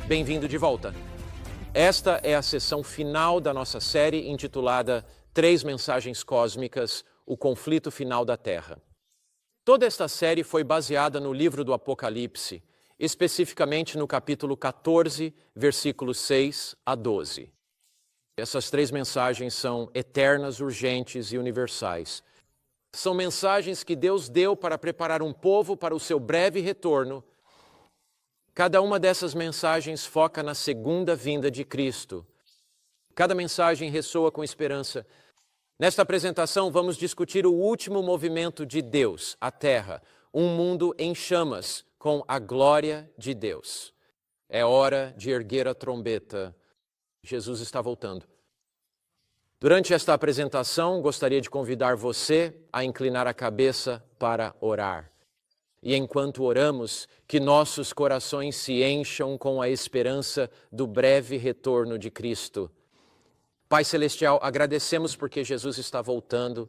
Bem-vindo de volta. Esta é a sessão final da nossa série intitulada Três Mensagens Cósmicas, o conflito final da Terra. Toda esta série foi baseada no livro do Apocalipse, especificamente no capítulo 14, versículos 6 a 12. Essas três mensagens são eternas, urgentes e universais. São mensagens que Deus deu para preparar um povo para o seu breve retorno. Cada uma dessas mensagens foca na segunda vinda de Cristo. Cada mensagem ressoa com esperança. Nesta apresentação, vamos discutir o último movimento de Deus, a Terra, um mundo em chamas, com a glória de Deus. É hora de erguer a trombeta. Jesus está voltando. Durante esta apresentação, gostaria de convidar você a inclinar a cabeça para orar. E enquanto oramos, que nossos corações se encham com a esperança do breve retorno de Cristo. Pai Celestial, agradecemos porque Jesus está voltando.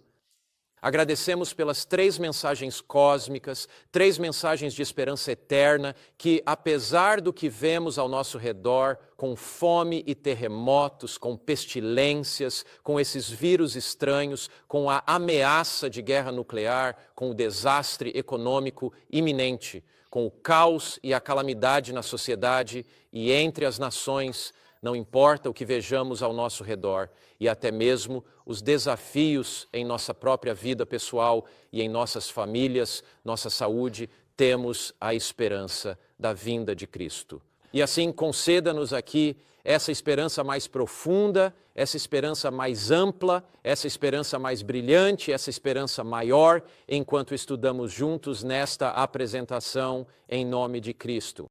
Agradecemos pelas três mensagens cósmicas, três mensagens de esperança eterna, que apesar do que vemos ao nosso redor, com fome e terremotos, com pestilências, com esses vírus estranhos, com a ameaça de guerra nuclear, com o desastre econômico iminente, com o caos e a calamidade na sociedade e entre as nações, não importa o que vejamos ao nosso redor, e até mesmo os desafios em nossa própria vida pessoal e em nossas famílias, nossa saúde, temos a esperança da vinda de Cristo. E assim, conceda-nos aqui essa esperança mais profunda, essa esperança mais ampla, essa esperança mais brilhante, essa esperança maior, enquanto estudamos juntos nesta apresentação em nome de Cristo.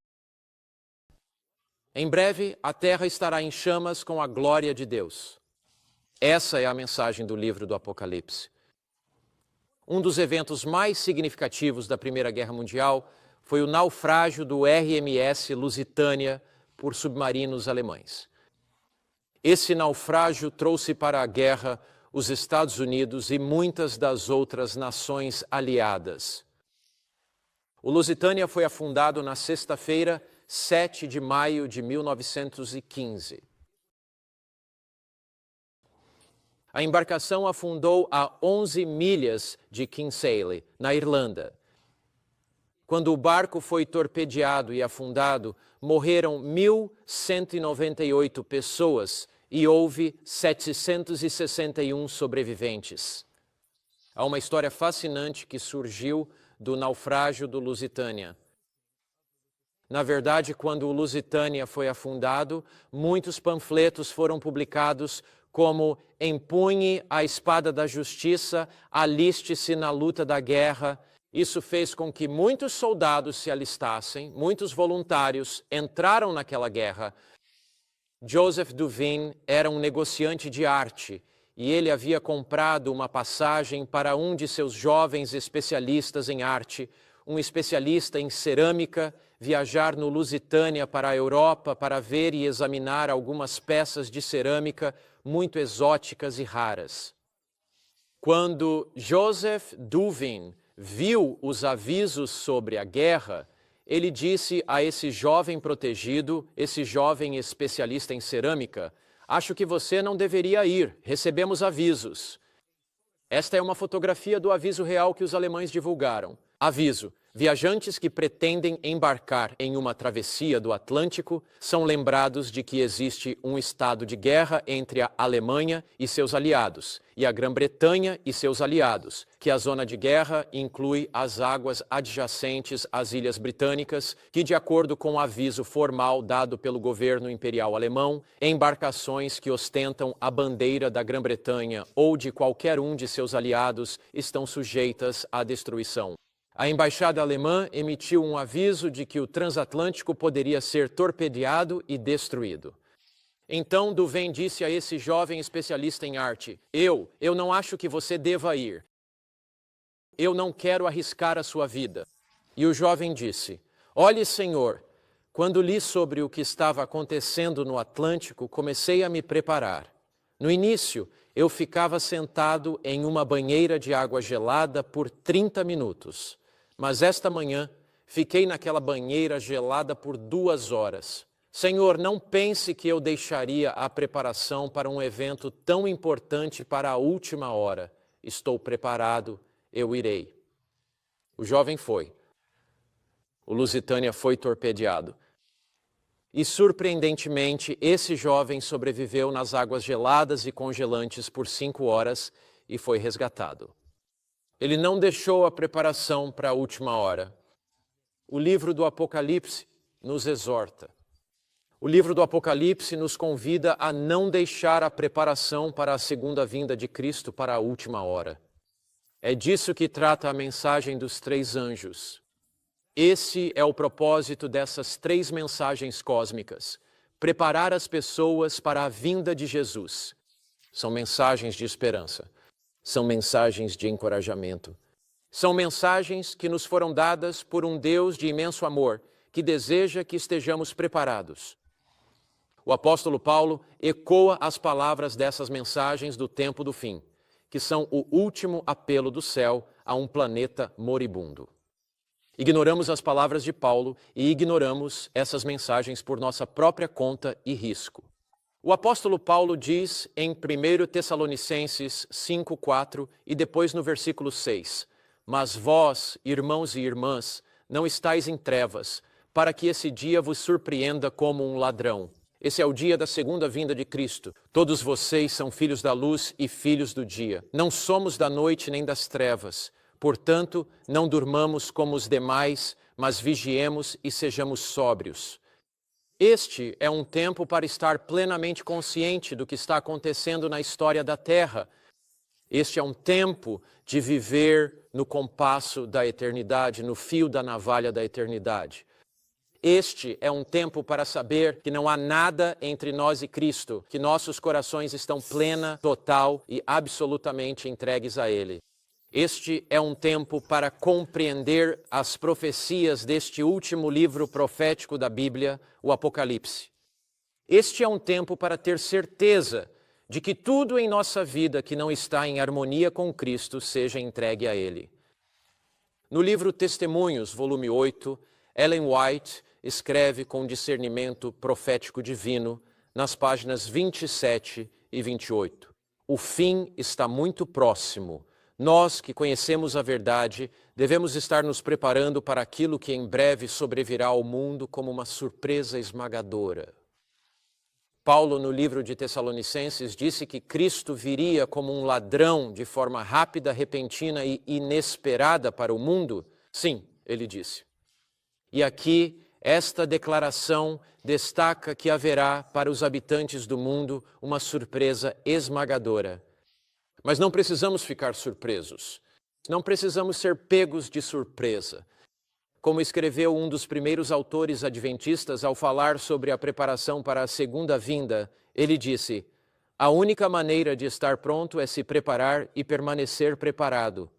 Em breve, a Terra estará em chamas com a glória de Deus. Essa é a mensagem do livro do Apocalipse. Um dos eventos mais significativos da Primeira Guerra Mundial foi o naufrágio do RMS Lusitânia por submarinos alemães. Esse naufrágio trouxe para a guerra os Estados Unidos e muitas das outras nações aliadas. O Lusitânia foi afundado na sexta-feira, 7 de maio de 1915. A embarcação afundou a 11 milhas de Kinsale, na Irlanda. Quando o barco foi torpedeado e afundado, morreram 1.198 pessoas e houve 761 sobreviventes. Há uma história fascinante que surgiu do naufrágio do Lusitânia. Na verdade, quando o Lusitânia foi afundado, muitos panfletos foram publicados como "Empunhe a espada da justiça, aliste-se na luta da guerra". Isso fez com que muitos soldados se alistassem, muitos voluntários entraram naquela guerra. Joseph Duveen era um negociante de arte e ele havia comprado uma passagem para um de seus jovens especialistas em arte, um especialista em cerâmica, viajar no Lusitânia para a Europa para ver e examinar algumas peças de cerâmica muito exóticas e raras. Quando Joseph Duveen viu os avisos sobre a guerra, ele disse a esse jovem protegido, esse jovem especialista em cerâmica: "Acho que você não deveria ir, recebemos avisos". Esta é uma fotografia do aviso real que os alemães divulgaram. Aviso: viajantes que pretendem embarcar em uma travessia do Atlântico são lembrados de que existe um estado de guerra entre a Alemanha e seus aliados, e a Grã-Bretanha e seus aliados, que a zona de guerra inclui as águas adjacentes às Ilhas Britânicas, que, de acordo com o aviso formal dado pelo governo imperial alemão, embarcações que ostentam a bandeira da Grã-Bretanha ou de qualquer um de seus aliados estão sujeitas à destruição. A embaixada alemã emitiu um aviso de que o transatlântico poderia ser torpedeado e destruído. Então Duveen disse a esse jovem especialista em arte: Eu não acho que você deva ir. Eu não quero arriscar a sua vida. E o jovem disse: Olhe, senhor, quando li sobre o que estava acontecendo no Atlântico, comecei a me preparar. No início, eu ficava sentado em uma banheira de água gelada por 30 minutos. Mas esta manhã, fiquei naquela banheira gelada por 2 horas. Senhor, não pense que eu deixaria a preparação para um evento tão importante para a última hora. Estou preparado, eu irei. O jovem foi. O Lusitânia foi torpedeado. E, surpreendentemente, esse jovem sobreviveu nas águas geladas e congelantes por 5 horas e foi resgatado. Ele não deixou a preparação para a última hora. O livro do Apocalipse nos exorta. O livro do Apocalipse nos convida a não deixar a preparação para a segunda vinda de Cristo para a última hora. É disso que trata a mensagem dos 3 anjos. Esse é o propósito dessas 3 mensagens cósmicas: preparar as pessoas para a vinda de Jesus. São mensagens de esperança, são mensagens de encorajamento, são mensagens que nos foram dadas por um Deus de imenso amor, que deseja que estejamos preparados. O apóstolo Paulo ecoa as palavras dessas mensagens do tempo do fim, que são o último apelo do céu a um planeta moribundo. Ignoramos as palavras de Paulo e ignoramos essas mensagens por nossa própria conta e risco. O apóstolo Paulo diz em 1 Tessalonicenses 5:4 e depois no versículo 6, mas vós, irmãos e irmãs, não estáis em trevas, para que esse dia vos surpreenda como um ladrão. Esse é o dia da segunda vinda de Cristo. Todos vocês são filhos da luz e filhos do dia. Não somos da noite nem das trevas. Portanto, não durmamos como os demais, mas vigiemos e sejamos sóbrios. Este é um tempo para estar plenamente consciente do que está acontecendo na história da Terra. Este é um tempo de viver no compasso da eternidade, no fio da navalha da eternidade. Este é um tempo para saber que não há nada entre nós e Cristo, que nossos corações estão plena, total e absolutamente entregues a Ele. Este é um tempo para compreender as profecias deste último livro profético da Bíblia, o Apocalipse. Este é um tempo para ter certeza de que tudo em nossa vida que não está em harmonia com Cristo seja entregue a Ele. No livro Testemunhos, volume 8, Ellen White escreve com discernimento profético divino nas páginas 27 e 28. O fim está muito próximo. Nós que conhecemos a verdade, devemos estar nos preparando para aquilo que em breve sobrevirá ao mundo como uma surpresa esmagadora. Paulo, no livro de Tessalonicenses, disse que Cristo viria como um ladrão de forma rápida, repentina e inesperada para o mundo. Sim, ele disse. E aqui, esta declaração destaca que haverá para os habitantes do mundo uma surpresa esmagadora. Mas não precisamos ficar surpresos. Não precisamos ser pegos de surpresa. Como escreveu um dos primeiros autores adventistas ao falar sobre a preparação para a segunda vinda, ele disse: a única maneira de estar pronto é se preparar e permanecer preparado.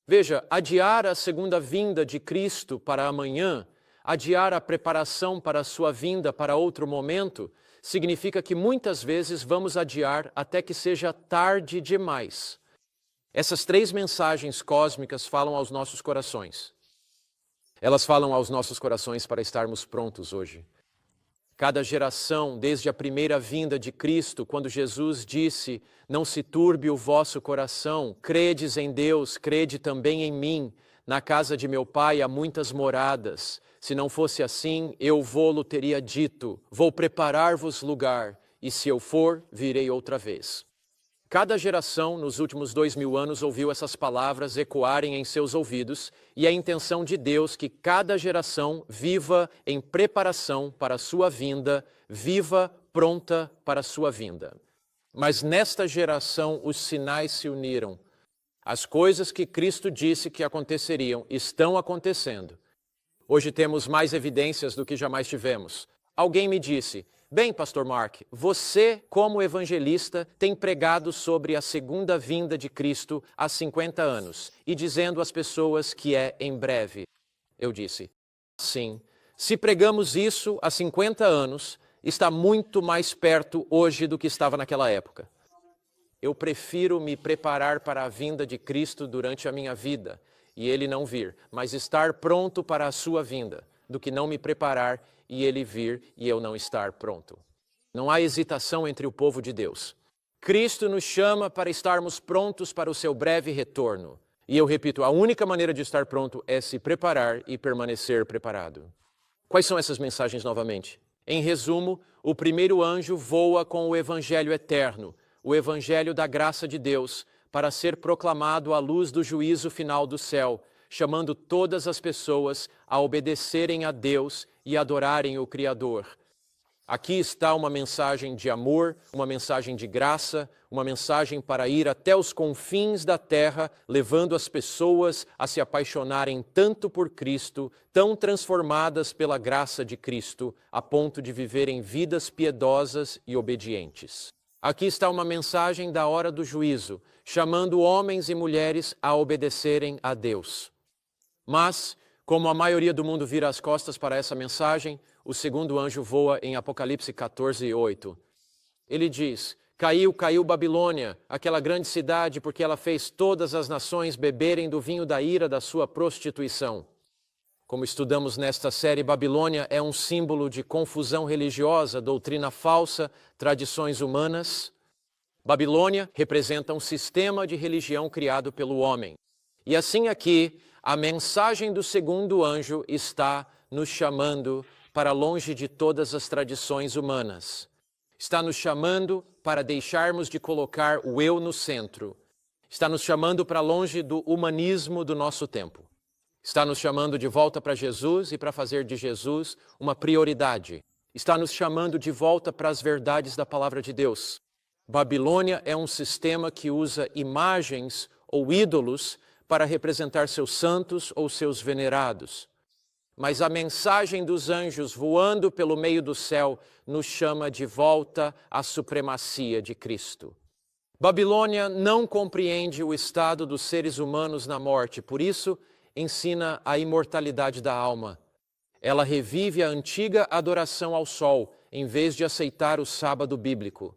Veja, adiar a segunda vinda de Cristo para amanhã, adiar a preparação para a sua vinda para outro momento, significa que muitas vezes vamos adiar até que seja tarde demais. Essas 3 mensagens cósmicas falam aos nossos corações. Elas falam aos nossos corações para estarmos prontos hoje. Cada geração, desde a primeira vinda de Cristo, quando Jesus disse: não se turbe o vosso coração, credes em Deus, crede também em mim. Na casa de meu Pai há muitas moradas. Se não fosse assim, eu vô-lo teria dito: vou preparar-vos lugar, e se eu for, virei outra vez. Cada geração, nos últimos 2000 anos, ouviu essas palavras ecoarem em seus ouvidos, e é a intenção de Deus que cada geração viva em preparação para a sua vinda, viva pronta para a sua vinda. Mas nesta geração os sinais se uniram. As coisas que Cristo disse que aconteceriam estão acontecendo. Hoje temos mais evidências do que jamais tivemos. Alguém me disse: bem, Pastor Mark, você, como evangelista, tem pregado sobre a segunda vinda de Cristo há 50 anos e dizendo às pessoas que é em breve. Eu disse: sim, se pregamos isso há 50 anos, está muito mais perto hoje do que estava naquela época. Eu prefiro me preparar para a vinda de Cristo durante a minha vida e Ele não vir, mas estar pronto para a sua vinda. do que não me preparar e ele vir e eu não estar pronto. Não há hesitação entre o povo de Deus. Cristo nos chama para estarmos prontos para o seu breve retorno. E eu repito, a única maneira de estar pronto é se preparar e permanecer preparado. Quais são essas mensagens novamente? Em resumo, o primeiro anjo voa com o evangelho eterno, o evangelho da graça de Deus, para ser proclamado à luz do juízo final do céu, chamando todas as pessoas a obedecerem a Deus e adorarem o Criador. Aqui está uma mensagem de amor, uma mensagem de graça, uma mensagem para ir até os confins da terra, levando as pessoas a se apaixonarem tanto por Cristo, tão transformadas pela graça de Cristo, a ponto de viverem vidas piedosas e obedientes. Aqui está uma mensagem da hora do juízo, chamando homens e mulheres a obedecerem a Deus. Mas, como a maioria do mundo vira as costas para essa mensagem, o segundo anjo voa em Apocalipse 14:8. Ele diz: Caiu Babilônia, aquela grande cidade, porque ela fez todas as nações beberem do vinho da ira da sua prostituição. Como estudamos nesta série, Babilônia é um símbolo de confusão religiosa, doutrina falsa, tradições humanas. Babilônia representa um sistema de religião criado pelo homem. E assim aqui, a mensagem do segundo anjo está nos chamando para longe de todas as tradições humanas. Está nos chamando para deixarmos de colocar o eu no centro. Está nos chamando para longe do humanismo do nosso tempo. Está nos chamando de volta para Jesus e para fazer de Jesus uma prioridade. Está nos chamando de volta para as verdades da palavra de Deus. Babilônia é um sistema que usa imagens ou ídolos para representar seus santos ou seus venerados. Mas a mensagem dos anjos voando pelo meio do céu nos chama de volta à supremacia de Cristo. Babilônia não compreende o estado dos seres humanos na morte, por isso ensina a imortalidade da alma. Ela revive a antiga adoração ao sol, em vez de aceitar o sábado bíblico.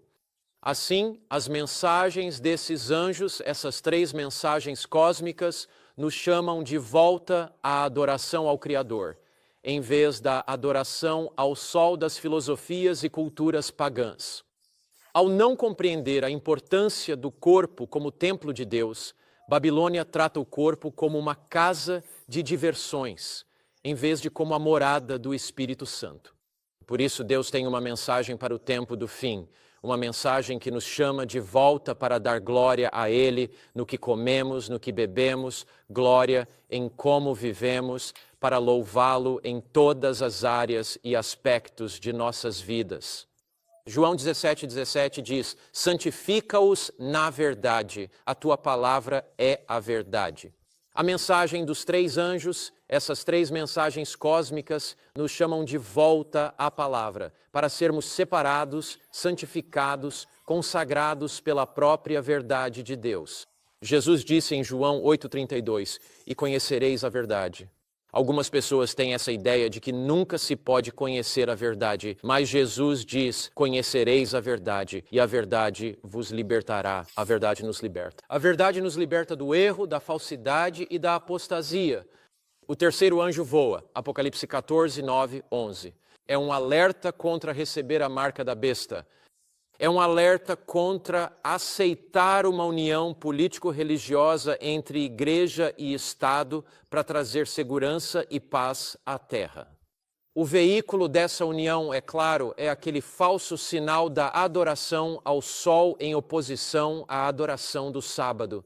Assim, as mensagens desses anjos, essas três mensagens cósmicas, nos chamam de volta à adoração ao Criador, em vez da adoração ao sol das filosofias e culturas pagãs. Ao não compreender a importância do corpo como templo de Deus, Babilônia trata o corpo como uma casa de diversões, em vez de como a morada do Espírito Santo. Por isso, Deus tem uma mensagem para o tempo do fim, uma mensagem que nos chama de volta para dar glória a Ele no que comemos, no que bebemos, glória em como vivemos, para louvá-lo em todas as áreas e aspectos de nossas vidas. João 17:17 diz: santifica-os na verdade, a tua palavra é a verdade. A mensagem dos três anjos, essas três mensagens cósmicas, nos chamam de volta à palavra, para sermos separados, santificados, consagrados pela própria verdade de Deus. Jesus disse em João 8:32, e conhecereis a verdade. Algumas pessoas têm essa ideia de que nunca se pode conhecer a verdade, mas Jesus diz, conhecereis a verdade, e a verdade vos libertará. A verdade nos liberta. A verdade nos liberta do erro, da falsidade e da apostasia. O terceiro anjo voa, Apocalipse 14, 9, 11. É um alerta contra receber a marca da besta. É um alerta contra aceitar uma união político-religiosa entre igreja e Estado para trazer segurança e paz à terra. O veículo dessa união, é claro, é aquele falso sinal da adoração ao sol em oposição à adoração do sábado.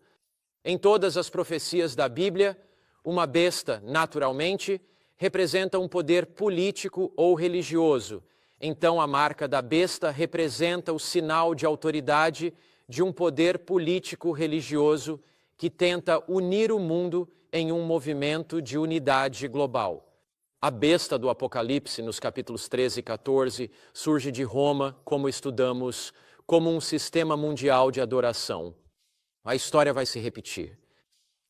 Em todas as profecias da Bíblia, uma besta, naturalmente, representa um poder político ou religioso. Então, a marca da besta representa o sinal de autoridade de um poder político-religioso que tenta unir o mundo em um movimento de unidade global. A besta do Apocalipse, nos capítulos 13 e 14, surge de Roma, como estudamos, como um sistema mundial de adoração. A história vai se repetir.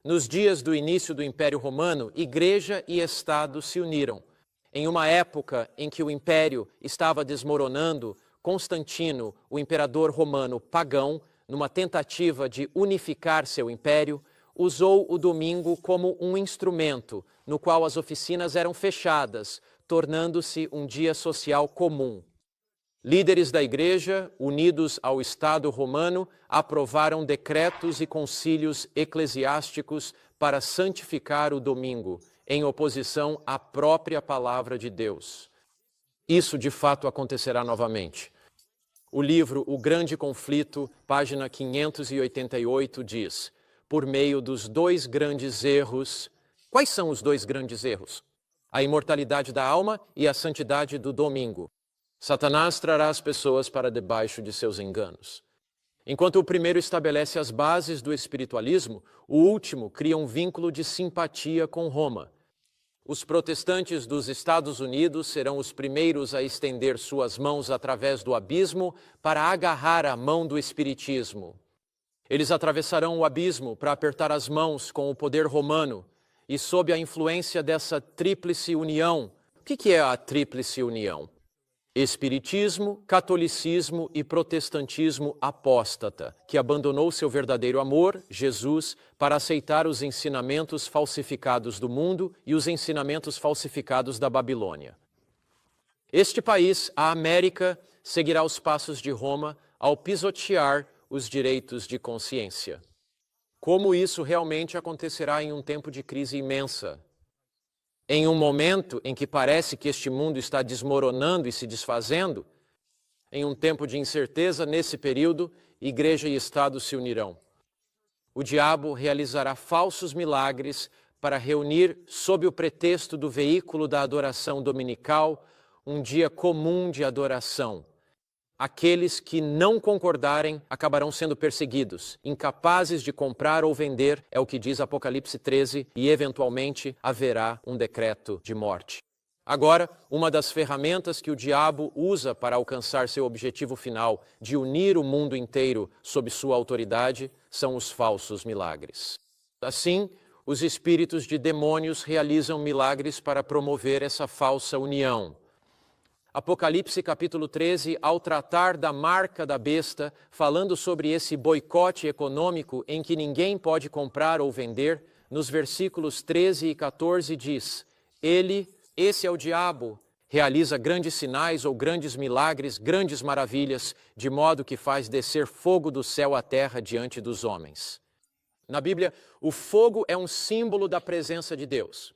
Nos dias do início do Império Romano, igreja e Estado se uniram. Em uma época em que o império estava desmoronando, Constantino, o imperador romano pagão, numa tentativa de unificar seu império, usou o domingo como um instrumento no qual as oficinas eram fechadas, tornando-se um dia social comum. Líderes da Igreja, unidos ao Estado romano, aprovaram decretos e concílios eclesiásticos para santificar o domingo, em oposição à própria palavra de Deus. Isso de fato acontecerá novamente. O livro O Grande Conflito, página 588, diz: por meio dos dois grandes erros. Quais são os dois grandes erros? A imortalidade da alma e a santidade do domingo. Satanás trará as pessoas para debaixo de seus enganos. Enquanto o primeiro estabelece as bases do espiritualismo, o último cria um vínculo de simpatia com Roma. Os protestantes dos Estados Unidos serão os primeiros a estender suas mãos através do abismo para agarrar a mão do espiritismo. Eles atravessarão o abismo para apertar as mãos com o poder romano e, sob a influência dessa tríplice união. O que é a tríplice união? Espiritismo, catolicismo e protestantismo apóstata, que abandonou seu verdadeiro amor, Jesus, para aceitar os ensinamentos falsificados do mundo e os ensinamentos falsificados da Babilônia. Este país, a América, seguirá os passos de Roma ao pisotear os direitos de consciência. Como isso realmente acontecerá em um tempo de crise imensa? Em um momento em que parece que este mundo está desmoronando e se desfazendo, em um tempo de incerteza, nesse período, Igreja e Estado se unirão. O diabo realizará falsos milagres para reunir, sob o pretexto do veículo da adoração dominical, um dia comum de adoração. Aqueles que não concordarem acabarão sendo perseguidos, incapazes de comprar ou vender, é o que diz Apocalipse 13, e eventualmente haverá um decreto de morte. Agora, uma das ferramentas que o diabo usa para alcançar seu objetivo final de unir o mundo inteiro sob sua autoridade são os falsos milagres. Assim, os espíritos de demônios realizam milagres para promover essa falsa união. Apocalipse capítulo 13, ao tratar da marca da besta, falando sobre esse boicote econômico em que ninguém pode comprar ou vender, nos versículos 13 e 14 diz: esse é o diabo, realiza grandes sinais ou grandes milagres, grandes maravilhas, de modo que faz descer fogo do céu à terra diante dos homens. Na Bíblia, o fogo é um símbolo da presença de Deus.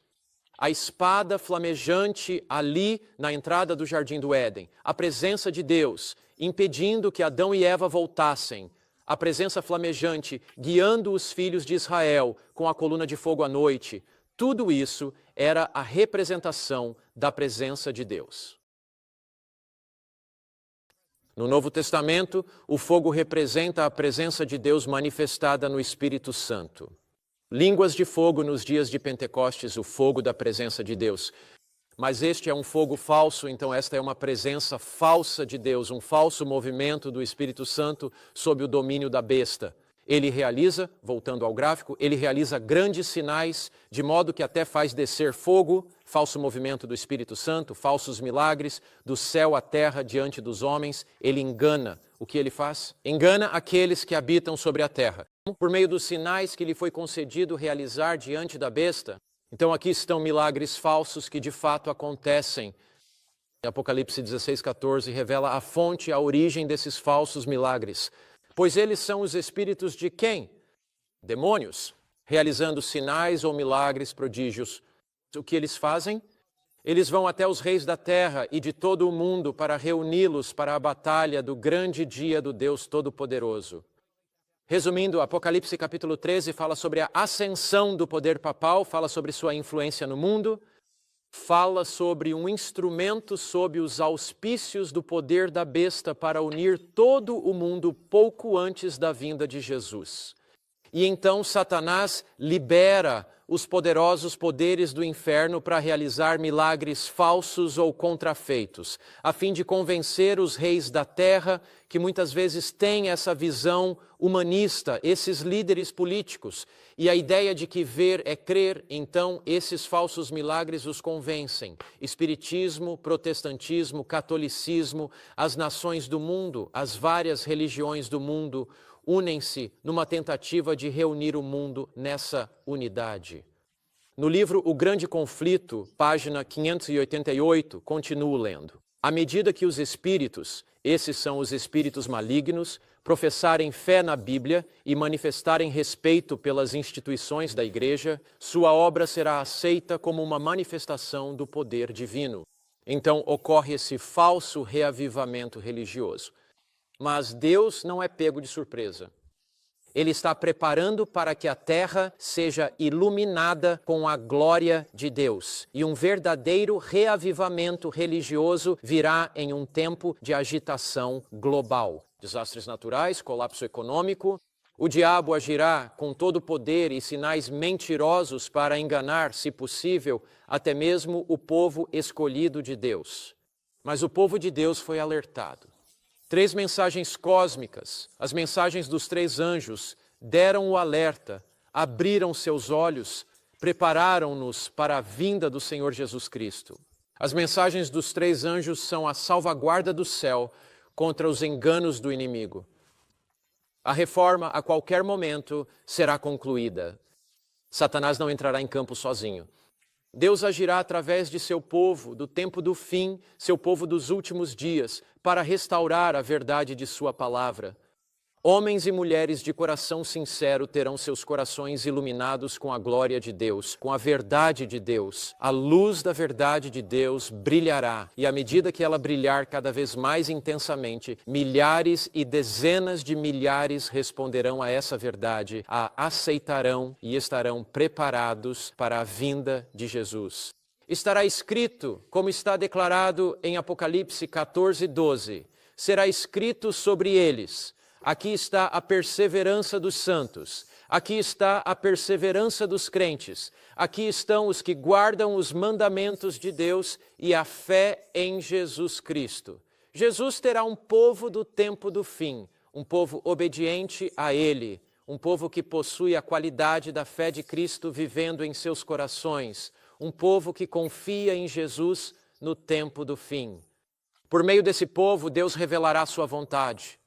A espada flamejante ali na entrada do Jardim do Éden, a presença de Deus, impedindo que Adão e Eva voltassem, a presença flamejante guiando os filhos de Israel com a coluna de fogo à noite, tudo isso era a representação da presença de Deus. No Novo Testamento, o fogo representa a presença de Deus manifestada no Espírito Santo. Línguas de fogo nos dias de Pentecostes, o fogo da presença de Deus. Mas este é um fogo falso, então esta é uma presença falsa de Deus, um falso movimento do Espírito Santo sob o domínio da besta. Ele realiza, voltando ao gráfico, ele realiza grandes sinais, de modo que até faz descer fogo, falso movimento do Espírito Santo, falsos milagres, do céu à terra diante dos homens. Ele engana. O que ele faz? Engana aqueles que habitam sobre a terra. Por meio dos sinais que lhe foi concedido realizar diante da besta. Então aqui estão milagres falsos que de fato acontecem. Apocalipse 16, 14 revela a fonte, a origem desses falsos milagres. Pois eles são os espíritos de quem? Demônios, realizando sinais ou milagres, prodígios. O que eles fazem? Eles vão até os reis da terra e de todo o mundo para reuni-los para a batalha do grande dia do Deus Todo-Poderoso. Resumindo, Apocalipse capítulo 13 fala sobre a ascensão do poder papal, fala sobre sua influência no mundo, fala sobre um instrumento sob os auspícios do poder da besta para unir todo o mundo pouco antes da vinda de Jesus. E então Satanás libera os poderosos poderes do inferno para realizar milagres falsos ou contrafeitos, a fim de convencer os reis da terra, que muitas vezes têm essa visão humanista, esses líderes políticos, e a ideia de que ver é crer, então esses falsos milagres os convencem. Espiritismo, protestantismo, catolicismo, as nações do mundo, as várias religiões do mundo, unem-se numa tentativa de reunir o mundo nessa unidade. No livro O Grande Conflito, página 588, continuo lendo. À medida que os espíritos, esses são os espíritos malignos, professarem fé na Bíblia e manifestarem respeito pelas instituições da Igreja, sua obra será aceita como uma manifestação do poder divino. Então ocorre esse falso reavivamento religioso. Mas Deus não é pego de surpresa. Ele está preparando para que a terra seja iluminada com a glória de Deus. E um verdadeiro reavivamento religioso virá em um tempo de agitação global. Desastres naturais, colapso econômico. O diabo agirá com todo o poder e sinais mentirosos para enganar, se possível, até mesmo o povo escolhido de Deus. Mas o povo de Deus foi alertado. 3 mensagens cósmicas, as mensagens dos 3 anjos, deram o alerta, abriram seus olhos, prepararam-nos para a vinda do Senhor Jesus Cristo. As mensagens dos 3 anjos são a salvaguarda do céu contra os enganos do inimigo. A reforma, a qualquer momento, será concluída. Satanás não entrará em campo sozinho. Deus agirá através de seu povo, do tempo do fim, seu povo dos últimos dias, para restaurar a verdade de sua palavra. Homens e mulheres de coração sincero terão seus corações iluminados com a glória de Deus, com a verdade de Deus. A luz da verdade de Deus brilhará, e à medida que ela brilhar cada vez mais intensamente, milhares e dezenas de milhares responderão a essa verdade, a aceitarão e estarão preparados para a vinda de Jesus. Estará escrito, como está declarado em Apocalipse 14:12, será escrito sobre eles: aqui está a perseverança dos santos, aqui está a perseverança dos crentes, aqui estão os que guardam os mandamentos de Deus e a fé em Jesus Cristo. Jesus terá um povo do tempo do fim, um povo obediente a Ele, um povo que possui a qualidade da fé de Cristo vivendo em seus corações, um povo que confia em Jesus no tempo do fim. Por meio desse povo, Deus revelará sua vontade.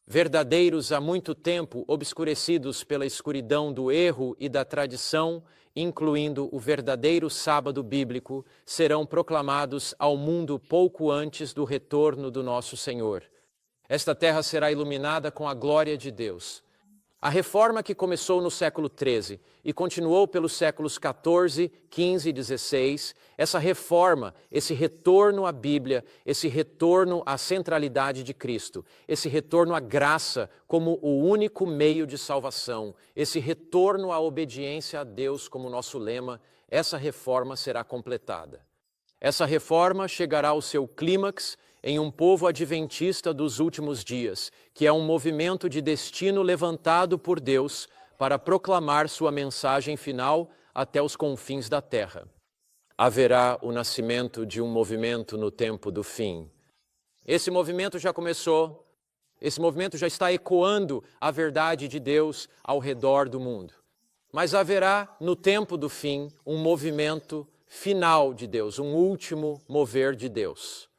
Verdadeiros há muito tempo obscurecidos pela escuridão do erro e da tradição, incluindo o verdadeiro sábado bíblico, serão proclamados ao mundo pouco antes do retorno do nosso Senhor. Esta terra será iluminada com a glória de Deus. A reforma que começou no século XIII e continuou pelos séculos XIV, XV e XVI, essa reforma, esse retorno à Bíblia, esse retorno à centralidade de Cristo, esse retorno à graça como o único meio de salvação, esse retorno à obediência a Deus como nosso lema, essa reforma será completada. Essa reforma chegará ao seu clímax em um povo adventista dos últimos dias, que é um movimento de destino levantado por Deus para proclamar sua mensagem final até os confins da terra. Haverá o nascimento de um movimento no tempo do fim. Esse movimento já começou, esse movimento já está ecoando a verdade de Deus ao redor do mundo. Mas haverá no tempo do fim um movimento final de Deus, um último mover de Deus.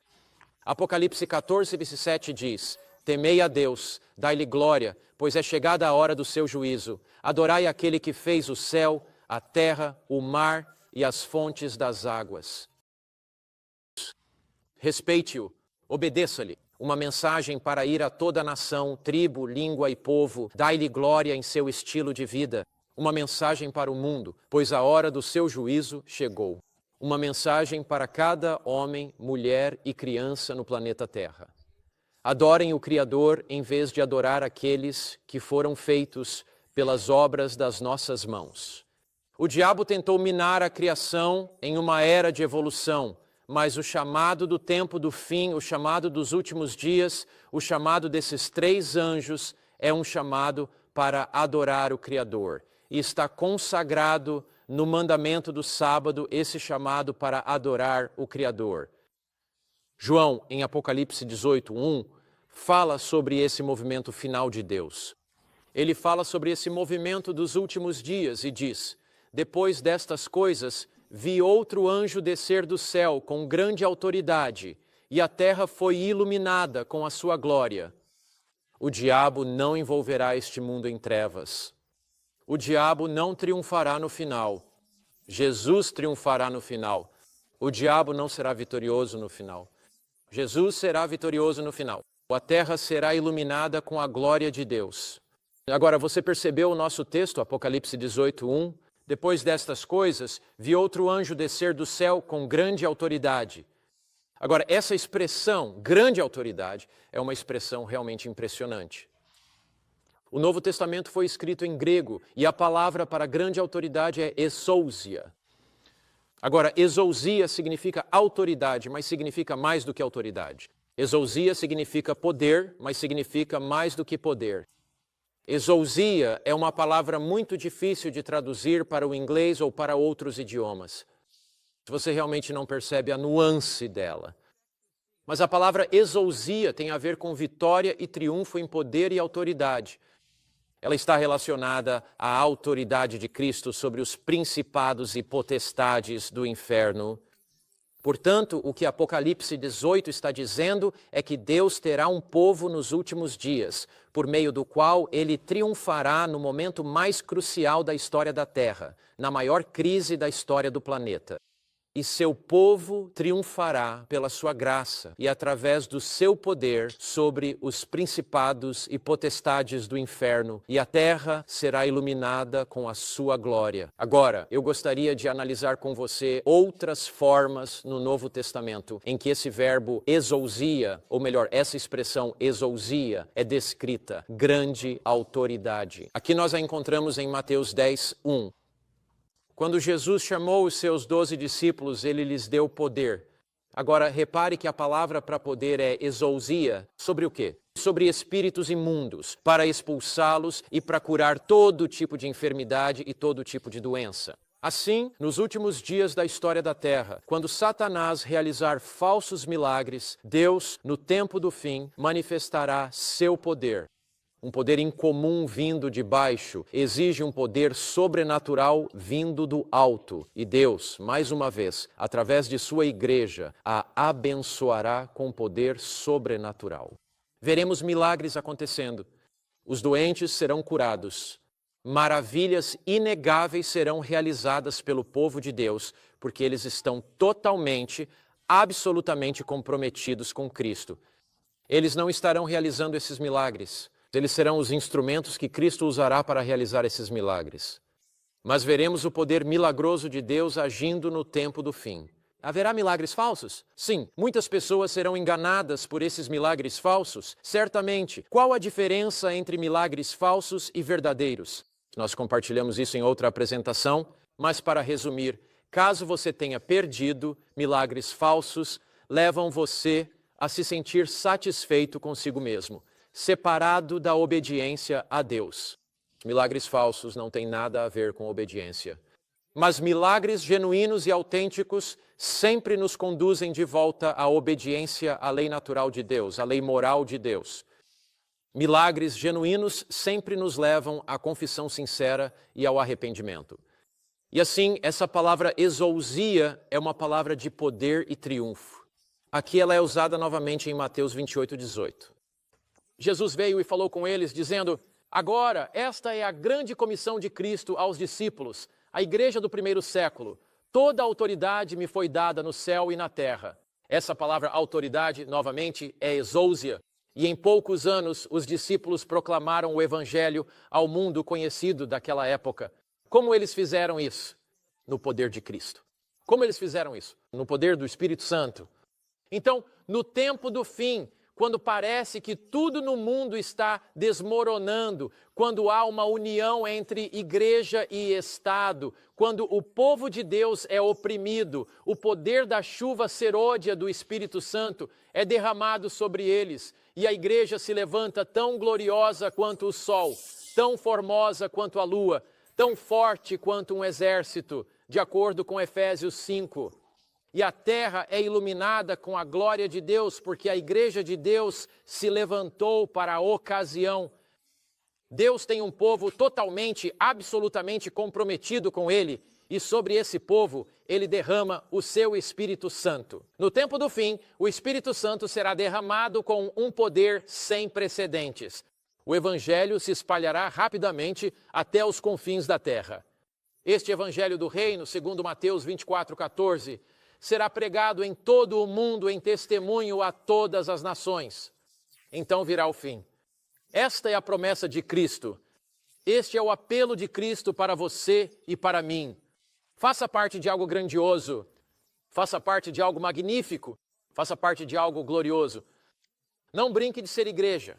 Apocalipse 14:7 diz: temei a Deus, dai-lhe glória, pois é chegada a hora do seu juízo. Adorai aquele que fez o céu, a terra, o mar e as fontes das águas. Respeite-o, obedeça-lhe. Uma mensagem para ir a toda a nação, tribo, língua e povo. Dai-lhe glória em seu estilo de vida. Uma mensagem para o mundo, pois a hora do seu juízo chegou. Uma mensagem para cada homem, mulher e criança no planeta Terra. Adorem o Criador em vez de adorar aqueles que foram feitos pelas obras das nossas mãos. O diabo tentou minar a criação em uma era de evolução, mas o chamado do tempo do fim, o chamado dos últimos dias, o chamado desses 3 anjos é um chamado para adorar o Criador. E está consagrado no mandamento do sábado esse chamado para adorar o Criador. João, em Apocalipse 18:1, fala sobre esse movimento final de Deus. Ele fala sobre esse movimento dos últimos dias e diz: depois destas coisas, vi outro anjo descer do céu com grande autoridade, e a terra foi iluminada com a sua glória. O diabo não envolverá este mundo em trevas. O diabo não triunfará no final. Jesus triunfará no final. O diabo não será vitorioso no final. Jesus será vitorioso no final. A terra será iluminada com a glória de Deus. Agora, você percebeu o nosso texto, Apocalipse 18:1? Depois destas coisas, vi outro anjo descer do céu com grande autoridade. Agora, essa expressão, grande autoridade, é uma expressão realmente impressionante. O Novo Testamento foi escrito em grego e a palavra para grande autoridade é exousia. Agora, exousia significa autoridade, mas significa mais do que autoridade. Exousia significa poder, mas significa mais do que poder. Exousia é uma palavra muito difícil de traduzir para o inglês ou para outros idiomas. Você realmente não percebe a nuance dela. Mas a palavra exousia tem a ver com vitória e triunfo em poder e autoridade. Ela está relacionada à autoridade de Cristo sobre os principados e potestades do inferno. Portanto, o que Apocalipse 18 está dizendo é que Deus terá um povo nos últimos dias, por meio do qual ele triunfará no momento mais crucial da história da Terra, na maior crise da história do planeta. E seu povo triunfará pela sua graça e através do seu poder sobre os principados e potestades do inferno, e a terra será iluminada com a sua glória. Agora, eu gostaria de analisar com você outras formas no Novo Testamento em que esse verbo exousia, ou melhor, essa expressão exousia, é descrita, grande autoridade. Aqui nós a encontramos em Mateus 10:1. Quando Jesus chamou os seus 12 discípulos, ele lhes deu poder. Agora, repare que a palavra para poder é exousia. Sobre o quê? Sobre espíritos imundos, para expulsá-los e para curar todo tipo de enfermidade e todo tipo de doença. Assim, nos últimos dias da história da Terra, quando Satanás realizar falsos milagres, Deus, no tempo do fim, manifestará seu poder. Um poder incomum vindo de baixo exige um poder sobrenatural vindo do alto. E Deus, mais uma vez, através de sua igreja, a abençoará com poder sobrenatural. Veremos milagres acontecendo. Os doentes serão curados. Maravilhas inegáveis serão realizadas pelo povo de Deus, porque eles estão totalmente, absolutamente comprometidos com Cristo. Eles não estarão realizando esses milagres. Eles serão os instrumentos que Cristo usará para realizar esses milagres. Mas veremos o poder milagroso de Deus agindo no tempo do fim. Haverá milagres falsos? Sim, muitas pessoas serão enganadas por esses milagres falsos, certamente. Qual a diferença entre milagres falsos e verdadeiros? Nós compartilhamos isso em outra apresentação, mas para resumir, caso você tenha perdido, milagres falsos levam você a se sentir satisfeito consigo mesmo, separado da obediência a Deus. Milagres falsos não têm nada a ver com obediência. Mas milagres genuínos e autênticos sempre nos conduzem de volta à obediência à lei natural de Deus, à lei moral de Deus. Milagres genuínos sempre nos levam à confissão sincera e ao arrependimento. E assim, essa palavra exousia é uma palavra de poder e triunfo. Aqui ela é usada novamente em Mateus 28:18. Jesus veio e falou com eles, dizendo: agora, esta é a grande comissão de Cristo aos discípulos, a igreja do primeiro século. Toda a autoridade me foi dada no céu e na terra. Essa palavra autoridade, novamente, é exousia. E em poucos anos, os discípulos proclamaram o evangelho ao mundo conhecido daquela época. Como eles fizeram isso? No poder de Cristo. Como eles fizeram isso? No poder do Espírito Santo. Então, no tempo do fim, quando parece que tudo no mundo está desmoronando, quando há uma união entre igreja e Estado, quando o povo de Deus é oprimido, o poder da chuva serôdia do Espírito Santo é derramado sobre eles, e a igreja se levanta tão gloriosa quanto o sol, tão formosa quanto a lua, tão forte quanto um exército, de acordo com Efésios 5. E a terra é iluminada com a glória de Deus, porque a igreja de Deus se levantou para a ocasião. Deus tem um povo totalmente, absolutamente comprometido com Ele. e sobre esse povo ele derrama o seu Espírito Santo. No tempo do fim, o Espírito Santo será derramado com um poder sem precedentes. O Evangelho se espalhará rapidamente até os confins da terra. Este Evangelho do Reino, segundo Mateus 24:14, será pregado em todo o mundo em testemunho a todas as nações. Então virá o fim. Esta é a promessa de Cristo. Este é o apelo de Cristo para você e para mim. Faça parte de algo grandioso. Faça parte de algo magnífico. Faça parte de algo glorioso. Não brinque de ser igreja.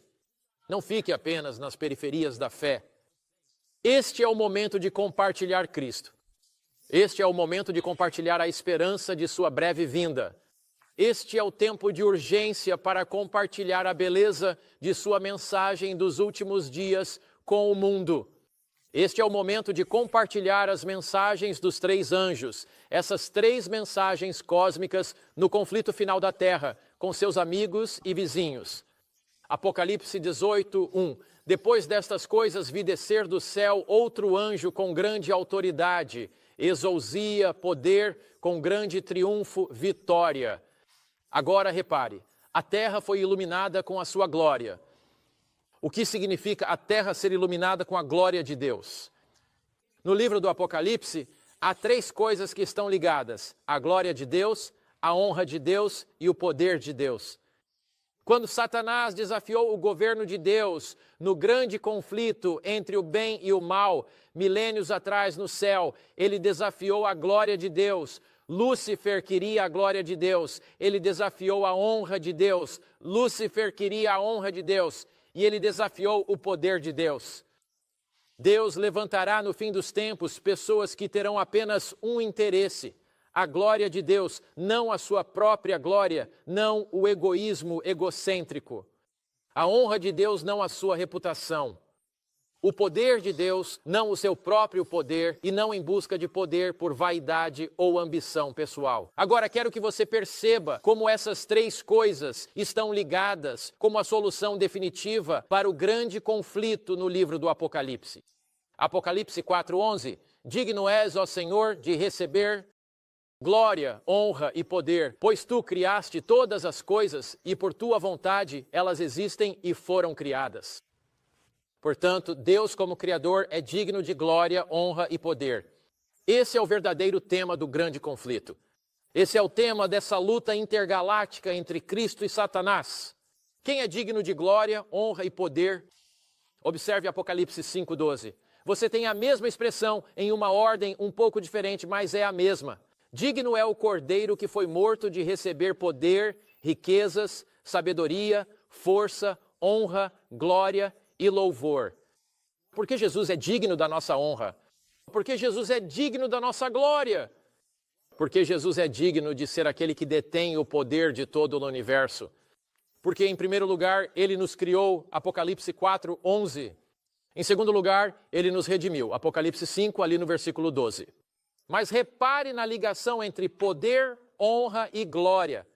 Não fique apenas nas periferias da fé. Este é o momento de compartilhar Cristo. Este é o momento de compartilhar a esperança de sua breve vinda. Este é o tempo de urgência para compartilhar a beleza de sua mensagem dos últimos dias com o mundo. Este é o momento de compartilhar as mensagens dos 3 anjos, essas 3 mensagens cósmicas no conflito final da Terra, com seus amigos e vizinhos. Apocalipse 18:1. Depois destas coisas vi descer do céu outro anjo com grande autoridade, exousia, poder, com grande triunfo, vitória. Agora repare, a terra foi iluminada com a sua glória. O que significa a terra ser iluminada com a glória de Deus? No livro do Apocalipse, há 3 coisas que estão ligadas: a glória de Deus, a honra de Deus e o poder de Deus. Quando Satanás desafiou o governo de Deus no grande conflito entre o bem e o mal, milênios atrás no céu, ele desafiou a glória de Deus. Lúcifer queria a glória de Deus, ele desafiou a honra de Deus. Lúcifer queria a honra de Deus e ele desafiou o poder de Deus. Deus levantará no fim dos tempos pessoas que terão apenas um interesse: a glória de Deus, não a sua própria glória, não o egoísmo egocêntrico. A honra de Deus, não a sua reputação. O poder de Deus, não o seu próprio poder, e não em busca de poder por vaidade ou ambição pessoal. Agora, quero que você perceba como essas 3 coisas estão ligadas como a solução definitiva para o grande conflito no livro do Apocalipse. Apocalipse 4:11. Digno és, ó Senhor, de receber glória, honra e poder, pois tu criaste todas as coisas e por tua vontade elas existem e foram criadas. Portanto, Deus como Criador é digno de glória, honra e poder. Esse é o verdadeiro tema do grande conflito. Esse é o tema dessa luta intergaláctica entre Cristo e Satanás. Quem é digno de glória, honra e poder? Observe Apocalipse 5:12. Você tem a mesma expressão em uma ordem um pouco diferente, mas é a mesma. Digno é o Cordeiro que foi morto de receber poder, riquezas, sabedoria, força, honra, glória e louvor. Porque Jesus é digno da nossa honra. Porque Jesus é digno da nossa glória. Porque Jesus é digno de ser aquele que detém o poder de todo o universo. Porque, em primeiro lugar, ele nos criou, Apocalipse 4:11. Em segundo lugar, ele nos redimiu, Apocalipse 5, ali no versículo 12. Mas repare na ligação entre poder, honra e glória.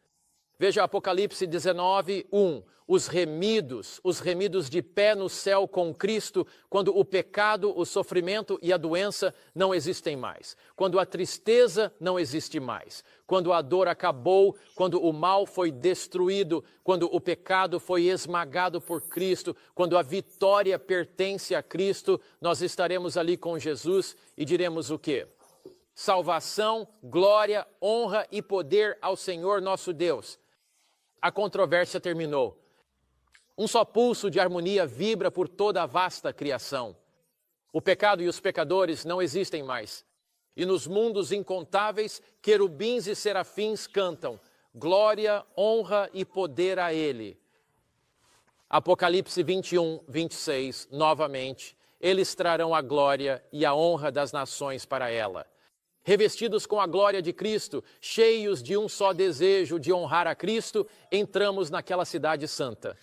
Veja Apocalipse 19:1. Os remidos de pé no céu com Cristo, quando o pecado, o sofrimento e a doença não existem mais. Quando a tristeza não existe mais. Quando a dor acabou, quando o mal foi destruído, quando o pecado foi esmagado por Cristo, quando a vitória pertence a Cristo, nós estaremos ali com Jesus e diremos o quê? Salvação, glória, honra e poder ao Senhor nosso Deus. A controvérsia terminou. Um só pulso de harmonia vibra por toda a vasta criação. O pecado e os pecadores não existem mais. E nos mundos incontáveis, querubins e serafins cantam: glória, honra e poder a Ele. Apocalipse 21:26, novamente, eles trarão a glória e a honra das nações para ela. Revestidos com a glória de Cristo, cheios de um só desejo de honrar a Cristo, entramos naquela cidade santa.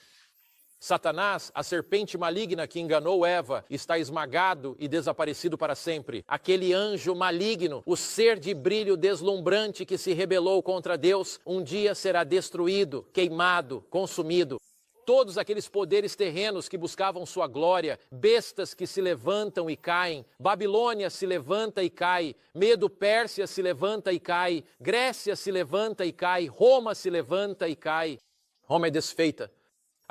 Satanás, a serpente maligna que enganou Eva, está esmagado e desaparecido para sempre. Aquele anjo maligno, o ser de brilho deslumbrante que se rebelou contra Deus, um dia será destruído, queimado, consumido. todos aqueles poderes terrenos que buscavam sua glória, bestas que se levantam e caem, Babilônia se levanta e cai, Medo-Pérsia se levanta e cai, Grécia se levanta e cai, Roma se levanta e cai. Roma é desfeita.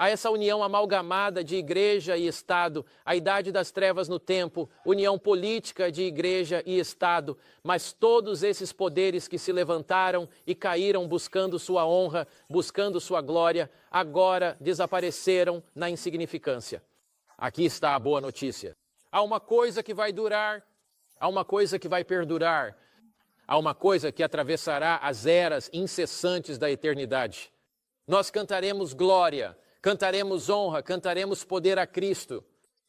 Há essa união amalgamada de igreja e Estado, a idade das trevas no tempo, união política de igreja e Estado, mas todos esses poderes que se levantaram e caíram buscando sua honra, buscando sua glória, agora desapareceram na insignificância. Aqui está a boa notícia. Há uma coisa que vai durar, há uma coisa que vai perdurar, há uma coisa que atravessará as eras incessantes da eternidade. Nós cantaremos glória, cantaremos honra, cantaremos poder a Cristo.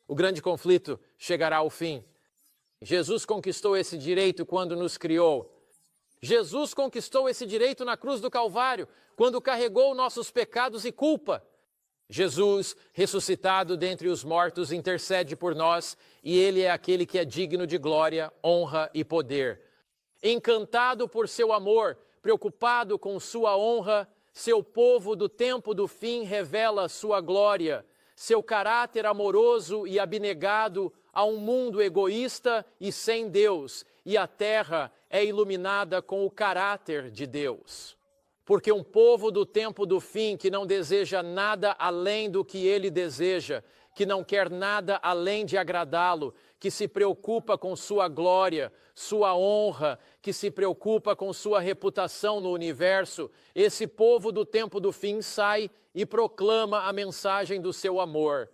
O grande conflito chegará ao fim. Jesus conquistou esse direito quando nos criou. Jesus conquistou esse direito na cruz do Calvário, quando carregou nossos pecados e culpa. Jesus, ressuscitado dentre os mortos, intercede por nós, e Ele é aquele que é digno de glória, honra e poder. Encantado por seu amor, preocupado com sua honra, seu povo do tempo do fim revela sua glória, seu caráter amoroso e abnegado a um mundo egoísta e sem Deus, e a terra é iluminada com o caráter de Deus. Porque um povo do tempo do fim que não deseja nada além do que ele deseja, que não quer nada além de agradá-lo, que se preocupa com sua glória, sua honra, que se preocupa com sua reputação no universo, esse povo do tempo do fim sai e proclama a mensagem do seu amor.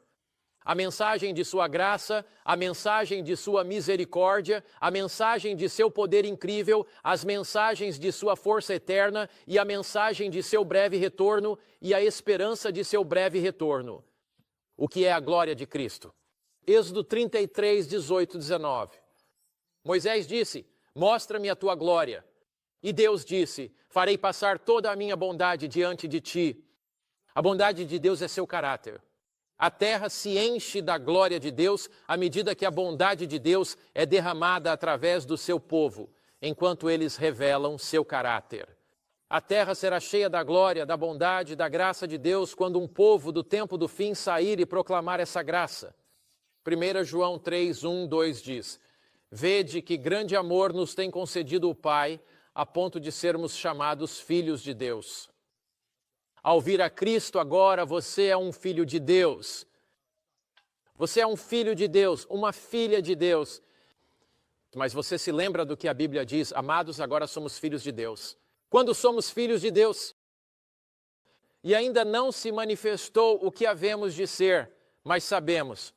A mensagem de sua graça, a mensagem de sua misericórdia, a mensagem de seu poder incrível, as mensagens de sua força eterna e a mensagem de seu breve retorno e a esperança de seu breve retorno. O que é a glória de Cristo? Êxodo 33, 18, 19. Moisés disse, mostra-me a tua glória. E Deus disse, farei passar toda a minha bondade diante de ti. A bondade de Deus é seu caráter. A terra se enche da glória de Deus à medida que a bondade de Deus é derramada através do seu povo, enquanto eles revelam seu caráter. A terra será cheia da glória, da bondade, da graça de Deus quando um povo do tempo do fim sair e proclamar essa graça. 1 João 3, 1, 2 diz, vede que grande amor nos tem concedido o Pai, a ponto de sermos chamados filhos de Deus. Ao vir a Cristo agora, você é um filho de Deus. Você é um filho de Deus, uma filha de Deus. Mas você se lembra do que a Bíblia diz, amados, agora somos filhos de Deus. Quando somos filhos de Deus, e ainda não se manifestou o que havemos de ser, mas sabemos.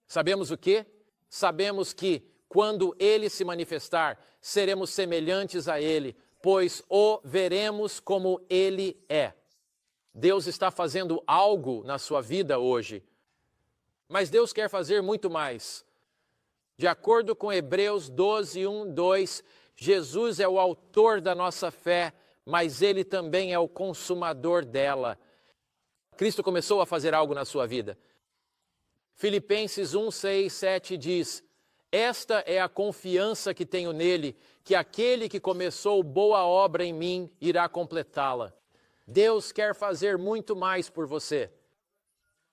Sabemos o quê? Sabemos que, quando Ele se manifestar, seremos semelhantes a Ele, pois o veremos como Ele é. Deus está fazendo algo na sua vida hoje, mas Deus quer fazer muito mais. De acordo com Hebreus 12, 1, 2, Jesus é o autor da nossa fé, mas Ele também é o consumador dela. Cristo começou a fazer algo na sua vida. Filipenses 1, 6, 7 diz, esta é a confiança que tenho nele, que aquele que começou boa obra em mim irá completá-la. Deus quer fazer muito mais por você.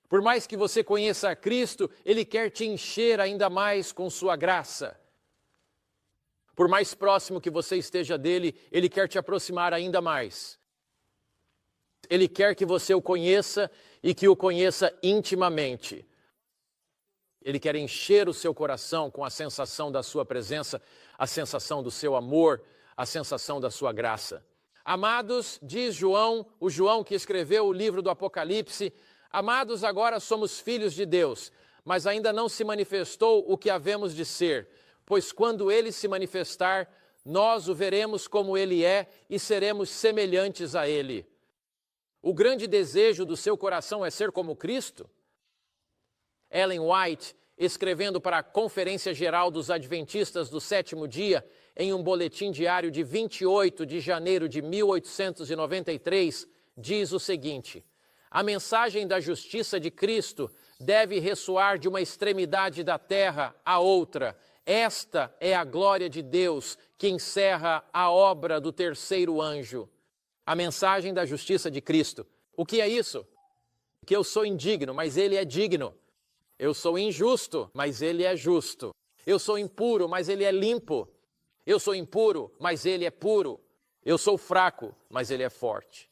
Por mais que você conheça a Cristo, Ele quer te encher ainda mais com sua graça. Por mais próximo que você esteja dele, Ele quer te aproximar ainda mais. Ele quer que você o conheça e que o conheça intimamente. Ele quer encher o seu coração com a sensação da sua presença, a sensação do seu amor, a sensação da sua graça. Amados, diz João, o João que escreveu o livro do Apocalipse, amados, agora somos filhos de Deus, mas ainda não se manifestou o que havemos de ser, pois quando Ele se manifestar, nós o veremos como Ele é e seremos semelhantes a Ele. O grande desejo do seu coração é ser como Cristo? Ellen White, escrevendo para a Conferência Geral dos Adventistas do Sétimo Dia, em um boletim diário de 28 de janeiro de 1893, diz o seguinte, a mensagem da justiça de Cristo deve ressoar de uma extremidade da terra à outra. Esta é a glória de Deus que encerra a obra do terceiro anjo. A mensagem da justiça de Cristo. O que é isso? Que eu sou indigno, mas ele é digno. Eu sou injusto, mas ele é justo. Eu sou impuro, mas ele é limpo. Eu sou impuro, mas ele é puro. Eu sou fraco, mas ele é forte.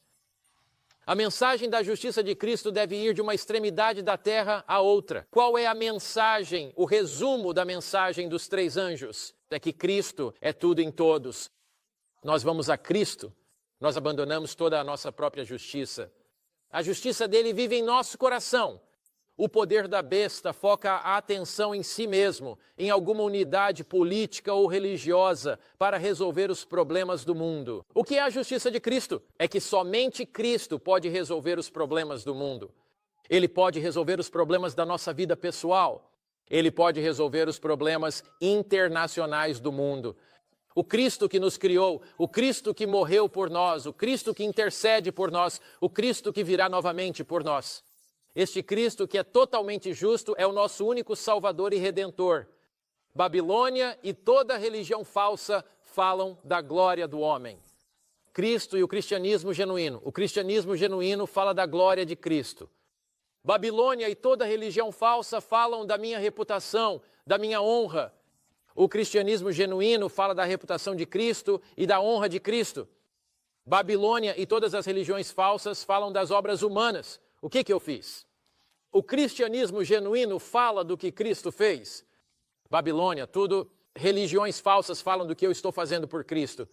A mensagem da justiça de Cristo deve ir de uma extremidade da terra à outra. Qual é a mensagem, o resumo da mensagem dos três anjos? É que Cristo é tudo em todos. Nós vamos a Cristo, nós abandonamos toda a nossa própria justiça. A justiça dele vive em nosso coração. O poder da besta foca a atenção em si mesmo, em alguma unidade política ou religiosa para resolver os problemas do mundo. O que é a justiça de Cristo? É que somente Cristo pode resolver os problemas do mundo. Ele pode resolver os problemas da nossa vida pessoal. Ele pode resolver os problemas internacionais do mundo. O Cristo que nos criou, o Cristo que morreu por nós, o Cristo que intercede por nós, o Cristo que virá novamente por nós. Este Cristo que é totalmente justo é o nosso único Salvador e Redentor. Babilônia e toda religião falsa falam da glória do homem. Cristo e o cristianismo genuíno. O cristianismo genuíno fala da glória de Cristo. Babilônia e toda religião falsa falam da minha reputação, da minha honra. O cristianismo genuíno fala da reputação de Cristo e da honra de Cristo. Babilônia e todas as religiões falsas falam das obras humanas. O que eu fiz? O cristianismo genuíno fala do que Cristo fez. Babilônia, religiões falsas falam do que eu estou fazendo por Cristo.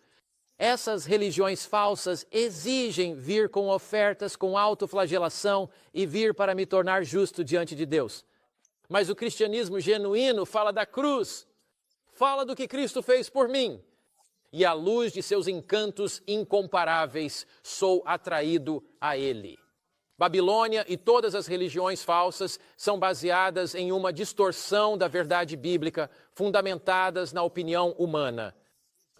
Essas religiões falsas exigem vir com ofertas, com autoflagelação e vir para me tornar justo diante de Deus. Mas o cristianismo genuíno fala da cruz, fala do que Cristo fez por mim. E à luz de seus encantos incomparáveis, sou atraído a Ele. Babilônia e todas as religiões falsas são baseadas em uma distorção da verdade bíblica, fundamentadas na opinião humana.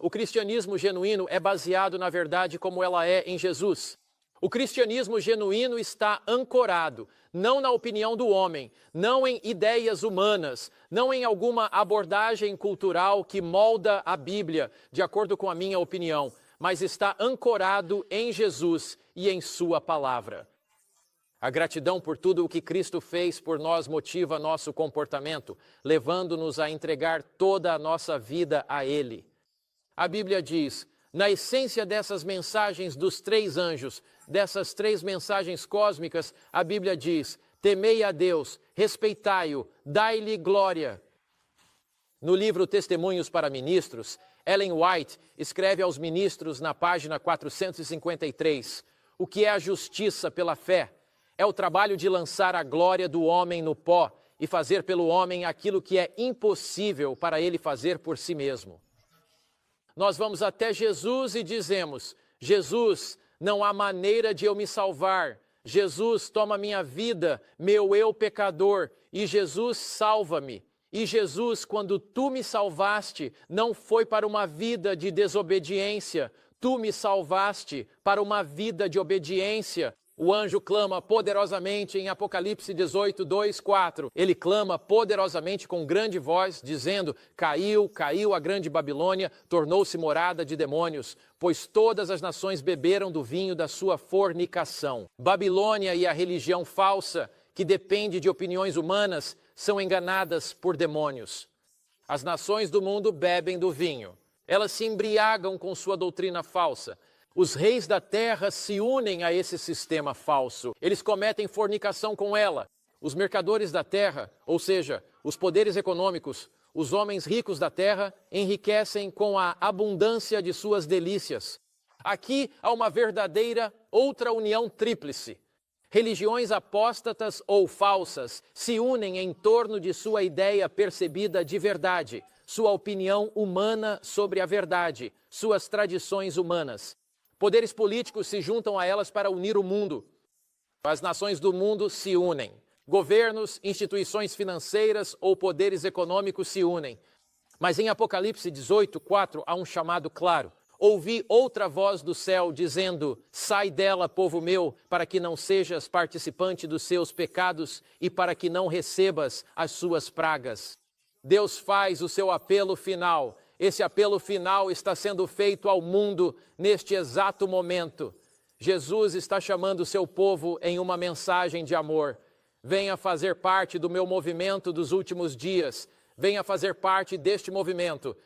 O cristianismo genuíno é baseado na verdade como ela é em Jesus. O cristianismo genuíno está ancorado, não na opinião do homem, não em ideias humanas, não em alguma abordagem cultural que molda a Bíblia de acordo com a minha opinião, mas está ancorado em Jesus e em sua palavra. A gratidão por tudo o que Cristo fez por nós motiva nosso comportamento, levando-nos a entregar toda a nossa vida a Ele. A Bíblia diz, na essência dessas mensagens dos três anjos, dessas três mensagens cósmicas, a Bíblia diz, temei a Deus, respeitai-o, dai-lhe glória. No livro Testemunhos para Ministros, Ellen White escreve aos ministros na página 453, o que é a justiça pela fé? É o trabalho de lançar a glória do homem no pó e fazer pelo homem aquilo que é impossível para ele fazer por si mesmo. Nós vamos até Jesus e dizemos, Jesus, não há maneira de eu me salvar. Jesus, toma minha vida, meu eu pecador, e Jesus, salva-me. E Jesus, quando tu me salvaste, não foi para uma vida de desobediência, tu me salvaste para uma vida de obediência. O anjo clama poderosamente em Apocalipse 18, 2, 4. Ele clama poderosamente com grande voz, dizendo, caiu a grande Babilônia, tornou-se morada de demônios, pois todas as nações beberam do vinho da sua fornicação. Babilônia e a religião falsa, que depende de opiniões humanas, são enganadas por demônios. As nações do mundo bebem do vinho. Elas se embriagam com sua doutrina falsa. Os reis da terra se unem a esse sistema falso. Eles cometem fornicação com ela. Os mercadores da terra, ou seja, os poderes econômicos, os homens ricos da terra, enriquecem com a abundância de suas delícias. Aqui há uma verdadeira outra união tríplice. Religiões apóstatas ou falsas se unem em torno de sua ideia percebida de verdade, sua opinião humana sobre a verdade, suas tradições humanas. Poderes políticos se juntam a elas para unir o mundo. As nações do mundo se unem. Governos, instituições financeiras ou poderes econômicos se unem. Mas em Apocalipse 18, 4, há um chamado claro. Ouvi outra voz do céu dizendo, sai dela, povo meu, para que não sejas participante dos seus pecados e para que não recebas as suas pragas. Deus faz o seu apelo final. Esse apelo final está sendo feito ao mundo neste exato momento. Jesus está chamando o seu povo em uma mensagem de amor. Venha fazer parte do meu movimento dos últimos dias. Venha fazer parte deste movimento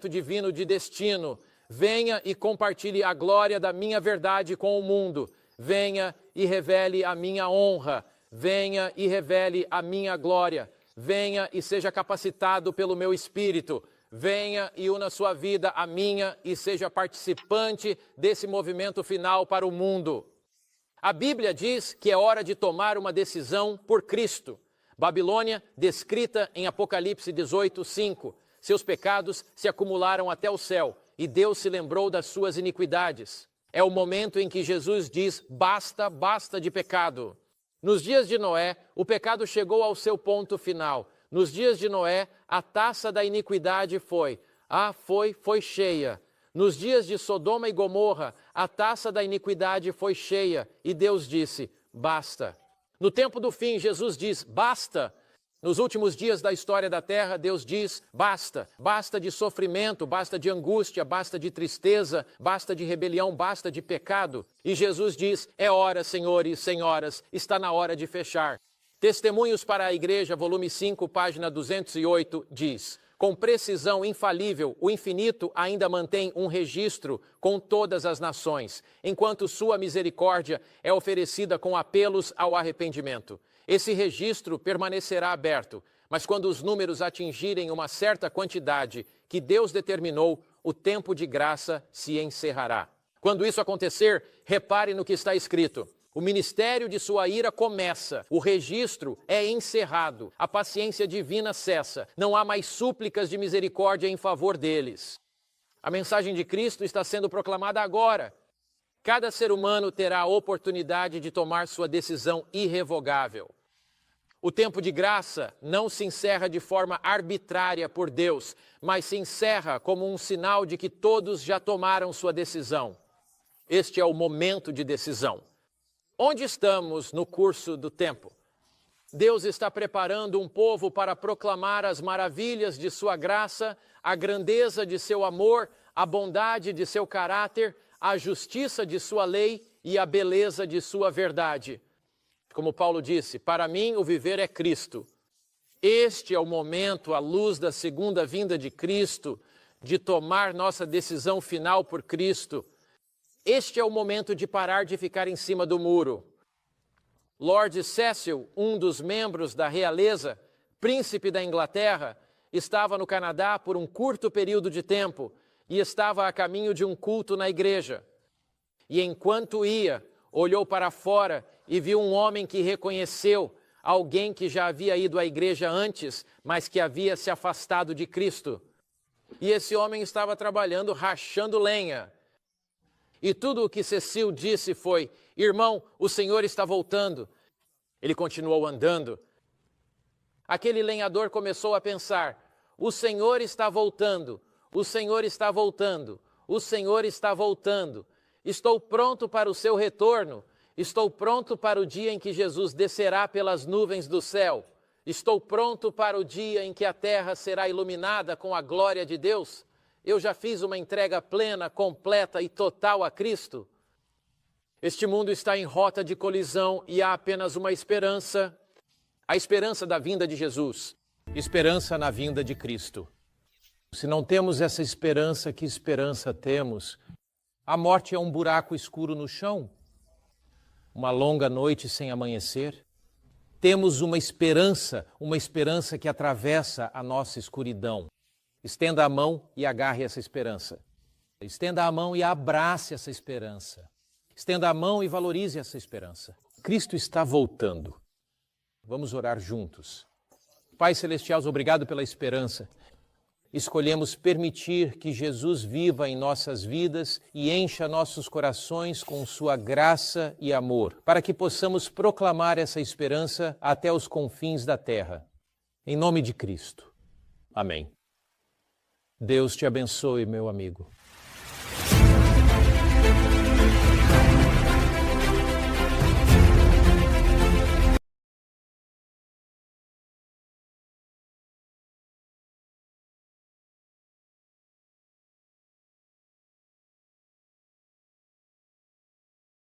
divino de destino. Venha e compartilhe a glória da minha verdade com o mundo. Venha e revele a minha honra. Venha e revele a minha glória. Venha e seja capacitado pelo meu Espírito. Venha e una sua vida à minha e seja participante desse movimento final para o mundo. A Bíblia diz que é hora de tomar uma decisão por Cristo. Babilônia, descrita em Apocalipse 18:5. Seus pecados se acumularam até o céu e Deus se lembrou das suas iniquidades. É o momento em que Jesus diz: basta, basta de pecado. Nos dias de Noé, o pecado chegou ao seu ponto final. Nos dias de Noé, a taça da iniquidade foi cheia. Nos dias de Sodoma e Gomorra, a taça da iniquidade foi cheia e Deus disse: basta. No tempo do fim, Jesus diz: basta. Nos últimos dias da história da terra, Deus diz: basta. Basta de sofrimento, basta de angústia, basta de tristeza, basta de rebelião, basta de pecado. E Jesus diz: é hora, senhores e senhoras, está na hora de fechar. Testemunhos para a Igreja, volume 5, página 208, diz: com precisão infalível, o infinito ainda mantém um registro com todas as nações, enquanto sua misericórdia é oferecida com apelos ao arrependimento. Esse registro permanecerá aberto, mas quando os números atingirem uma certa quantidade que Deus determinou, o tempo de graça se encerrará. Quando isso acontecer, repare no que está escrito: o ministério de sua ira começa, o registro é encerrado, a paciência divina cessa, não há mais súplicas de misericórdia em favor deles. A mensagem de Cristo está sendo proclamada agora. Cada ser humano terá a oportunidade de tomar sua decisão irrevogável. O tempo de graça não se encerra de forma arbitrária por Deus, mas se encerra como um sinal de que todos já tomaram sua decisão. Este é o momento de decisão. Onde estamos no curso do tempo? Deus está preparando um povo para proclamar as maravilhas de sua graça, a grandeza de seu amor, a bondade de seu caráter, a justiça de sua lei e a beleza de sua verdade. Como Paulo disse: para mim o viver é Cristo. Este é o momento, à luz da segunda vinda de Cristo, de tomar nossa decisão final por Cristo. Este é o momento de parar de ficar em cima do muro. Lord Cecil, um dos membros da realeza, príncipe da Inglaterra, estava no Canadá por um curto período de tempo e estava a caminho de um culto na igreja. E enquanto ia, olhou para fora e viu um homem que reconheceu alguém que já havia ido à igreja antes, mas que havia se afastado de Cristo. E esse homem estava trabalhando, rachando lenha. E tudo o que Cecil disse foi: irmão, o Senhor está voltando. Ele continuou andando. Aquele lenhador começou a pensar: o Senhor está voltando, o Senhor está voltando, o Senhor está voltando. Estou pronto para o seu retorno. Estou pronto para o dia em que Jesus descerá pelas nuvens do céu. Estou pronto para o dia em que a terra será iluminada com a glória de Deus. Eu já fiz uma entrega plena, completa e total a Cristo. Este mundo está em rota de colisão e há apenas uma esperança, a esperança da vinda de Jesus. Esperança na vinda de Cristo. Se não temos essa esperança, que esperança temos? A morte é um buraco escuro no chão, uma longa noite sem amanhecer. Temos uma esperança que atravessa a nossa escuridão. Estenda a mão e agarre essa esperança. Estenda a mão e abrace essa esperança. Estenda a mão e valorize essa esperança. Cristo está voltando. Vamos orar juntos. Pai Celestial, obrigado pela esperança. Escolhemos permitir que Jesus viva em nossas vidas e encha nossos corações com sua graça e amor, para que possamos proclamar essa esperança até os confins da terra. Em nome de Cristo. Amém. Deus te abençoe, meu amigo.